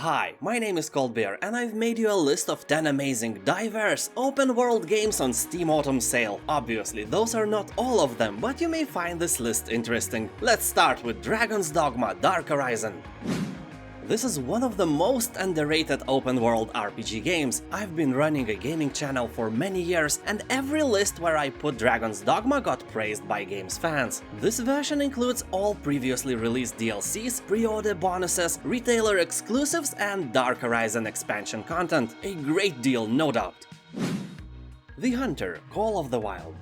Hi, my name is Coldbear and I've made you a list of 10 amazing, diverse, open-world games on Steam Autumn Sale. Obviously, those are not all of them, but you may find this list interesting. Let's start with Dragon's Dogma Dark Horizon. This is one of the most underrated open-world RPG games. I've been running a gaming channel for many years, and every list where I put Dragon's Dogma got praised by games fans. This version includes all previously released DLCs, pre-order bonuses, retailer exclusives, and Dark Horizon expansion content. A great deal, no doubt. The Hunter: Call of the Wild.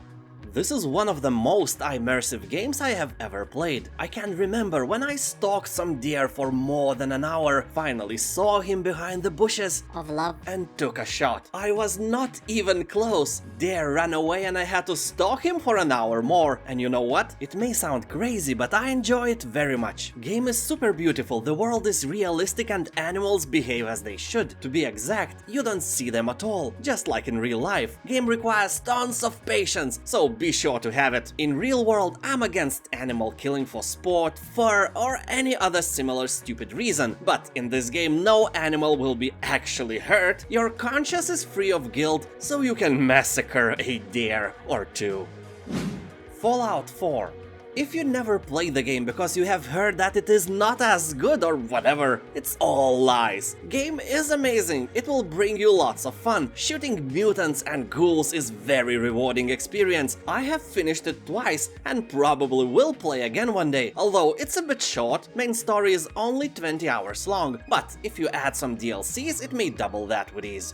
This is one of the most immersive games I have ever played. I can remember when I stalked some deer for more than an hour, finally saw him behind the bushes of love and took a shot. I was not even close. Deer ran away and I had to stalk him for an hour more. And you know what? It may sound crazy, but I enjoy it very much. Game is super beautiful, the world is realistic and animals behave as they should. To be exact, you don't see them at all, just like in real life. Game requires tons of patience, so be sure to have it. In real world, I'm against animal killing for sport, fur, or any other similar stupid reason, but in this game no animal will be actually hurt. Your conscience is free of guilt, so you can massacre a deer or two. Fallout 4. If you never played the game because you have heard that it is not as good or whatever, it's all lies. Game is amazing, it will bring you lots of fun. Shooting mutants and ghouls is very rewarding experience. I have finished it twice and probably will play again one day, although it's a bit short, main story is only 20 hours long, but if you add some DLCs it may double that with ease.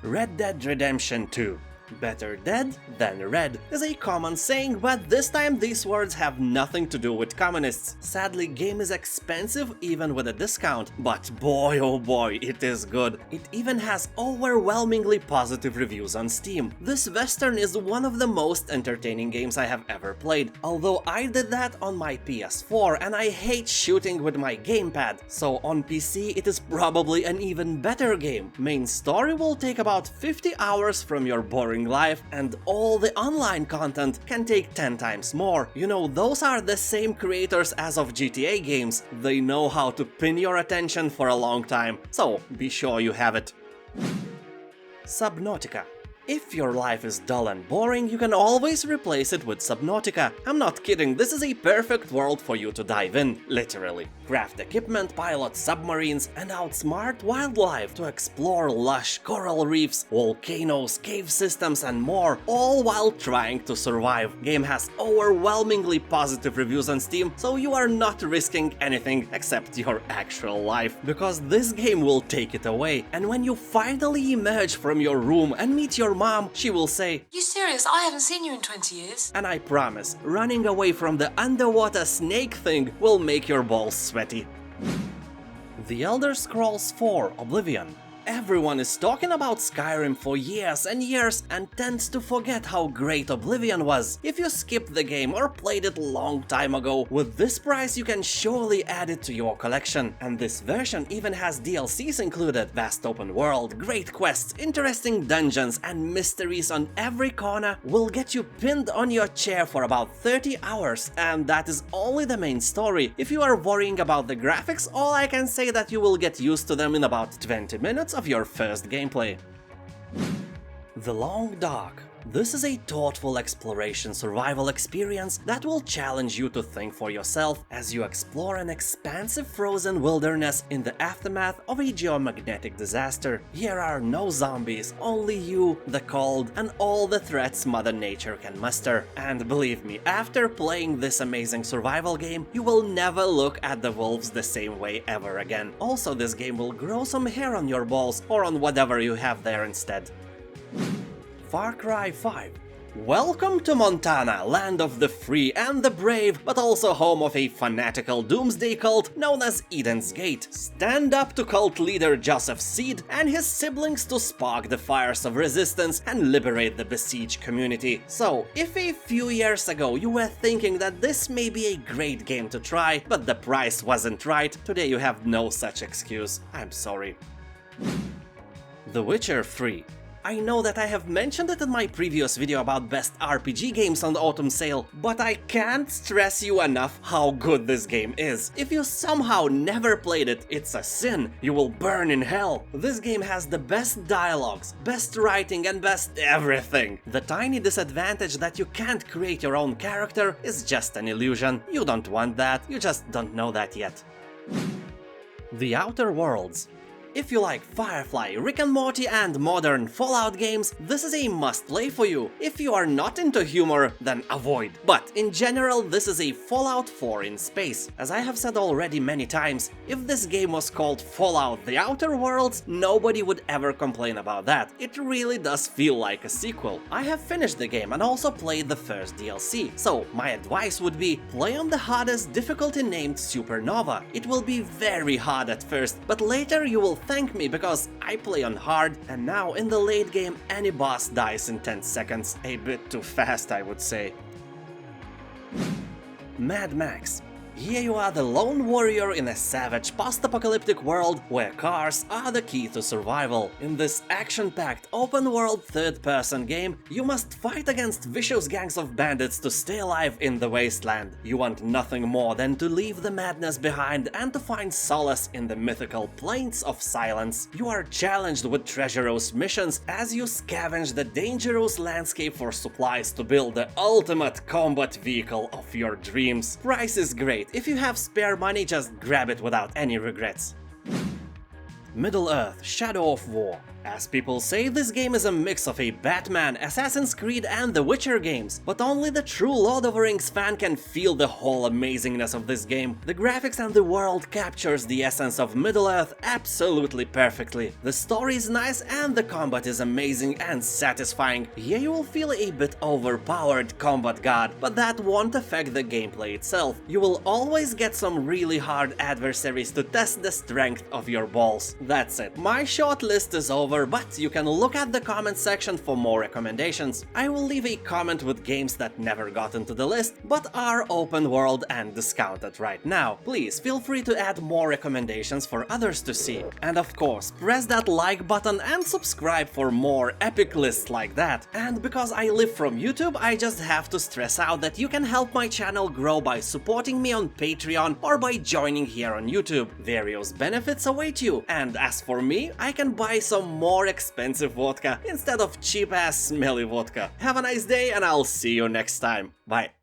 Red Dead Redemption 2. Better dead than red is a common saying, but this time these words have nothing to do with communists. Sadly, game is expensive even with a discount, but boy oh boy, it is good. It even has overwhelmingly positive reviews on Steam. This western is one of the most entertaining games I have ever played, although I did that on my PS4 and I hate shooting with my gamepad, so on PC it is probably an even better game. Main story will take about 50 hours from your boring life, and all the online content can take 10 times more. You know, those are the same creators as of GTA games. They know how to pin your attention for a long time, so be sure you have it. Subnautica. If your life is dull and boring, you can always replace it with Subnautica. I'm not kidding, this is a perfect world for you to dive in, literally. Craft equipment, pilot submarines, and outsmart wildlife to explore lush coral reefs, volcanoes, cave systems, and more, all while trying to survive. Game has overwhelmingly positive reviews on Steam, so you are not risking anything except your actual life, because this game will take it away. And when you finally emerge from your room and meet your mom, she will say, "You serious? I haven't seen you in 20 years. And I promise, running away from the underwater snake thing will make your balls sweaty. The Elder Scrolls 4: Oblivion. Everyone is talking about Skyrim for years and years and tends to forget how great Oblivion was. If you skipped the game or played it long time ago, with this price you can surely add it to your collection. And this version even has DLCs included, vast open world, great quests, interesting dungeons, and mysteries on every corner will get you pinned on your chair for about 30 hours. And that is only the main story. If you are worrying about the graphics, all I can say that you will get used to them in about 20 minutes of your first gameplay. The Long Dark. This is a thoughtful exploration survival experience that will challenge you to think for yourself as you explore an expansive frozen wilderness in the aftermath of a geomagnetic disaster. Here are no zombies, only you, the cold, and all the threats Mother Nature can muster. And believe me, after playing this amazing survival game, you will never look at the wolves the same way ever again. Also, this game will grow some hair on your balls or on whatever you have there instead. Far Cry 5. Welcome to Montana, land of the free and the brave, but also home of a fanatical doomsday cult known as Eden's Gate. Stand up to cult leader Joseph Seed and his siblings to spark the fires of resistance and liberate the besieged community. So, if a few years ago you were thinking that this may be a great game to try, but the price wasn't right, today you have no such excuse. I'm sorry. The Witcher 3. I know that I have mentioned it in my previous video about best RPG games on the autumn sale, but I can't stress you enough how good this game is. If you somehow never played it, it's a sin. You will burn in hell. This game has the best dialogues, best writing and best everything. The tiny disadvantage that you can't create your own character is just an illusion. You don't want that, you just don't know that yet. The Outer Worlds. If you like Firefly, Rick and Morty and modern Fallout games, this is a must-play for you. If you are not into humor, then avoid. But in general, this is a Fallout 4 in space. As I have said already many times, if this game was called Fallout The Outer Worlds, nobody would ever complain about that. It really does feel like a sequel. I have finished the game and also played the first DLC, so my advice would be play on the hardest difficulty named Supernova. It will be very hard at first, but later you will thank me because I play on hard, and now in the late game any boss dies in 10 seconds. A bit too fast, I would say. Mad Max. Here you are the lone warrior in a savage post-apocalyptic world where cars are the key to survival. In this action-packed open-world third-person game, you must fight against vicious gangs of bandits to stay alive in the wasteland. You want nothing more than to leave the madness behind and to find solace in the mythical Plains of Silence. You are challenged with treacherous missions as you scavenge the dangerous landscape for supplies to build the ultimate combat vehicle of your dreams. Price is great. If you have spare money, just grab it without any regrets. Middle-earth: Shadow of War. As people say, this game is a mix of a Batman, Assassin's Creed and The Witcher games, but only the true Lord of the Rings fan can feel the whole amazingness of this game. The graphics and the world captures the essence of Middle-earth absolutely perfectly. The story is nice and the combat is amazing and satisfying. Here you will feel a bit overpowered combat god, but that won't affect the gameplay itself. You will always get some really hard adversaries to test the strength of your balls. That's it. My short list is over, but you can look at the comment section for more recommendations. I will leave a comment with games that never got into the list, but are open world and discounted right now. Please feel free to add more recommendations for others to see. And of course, press that like button and subscribe for more epic lists like that. And because I live from YouTube, I just have to stress out that you can help my channel grow by supporting me on Patreon or by joining here on YouTube. Various benefits await you, and as for me, I can buy some more expensive vodka instead of cheap-ass smelly vodka. Have a nice day and I'll see you next time. Bye.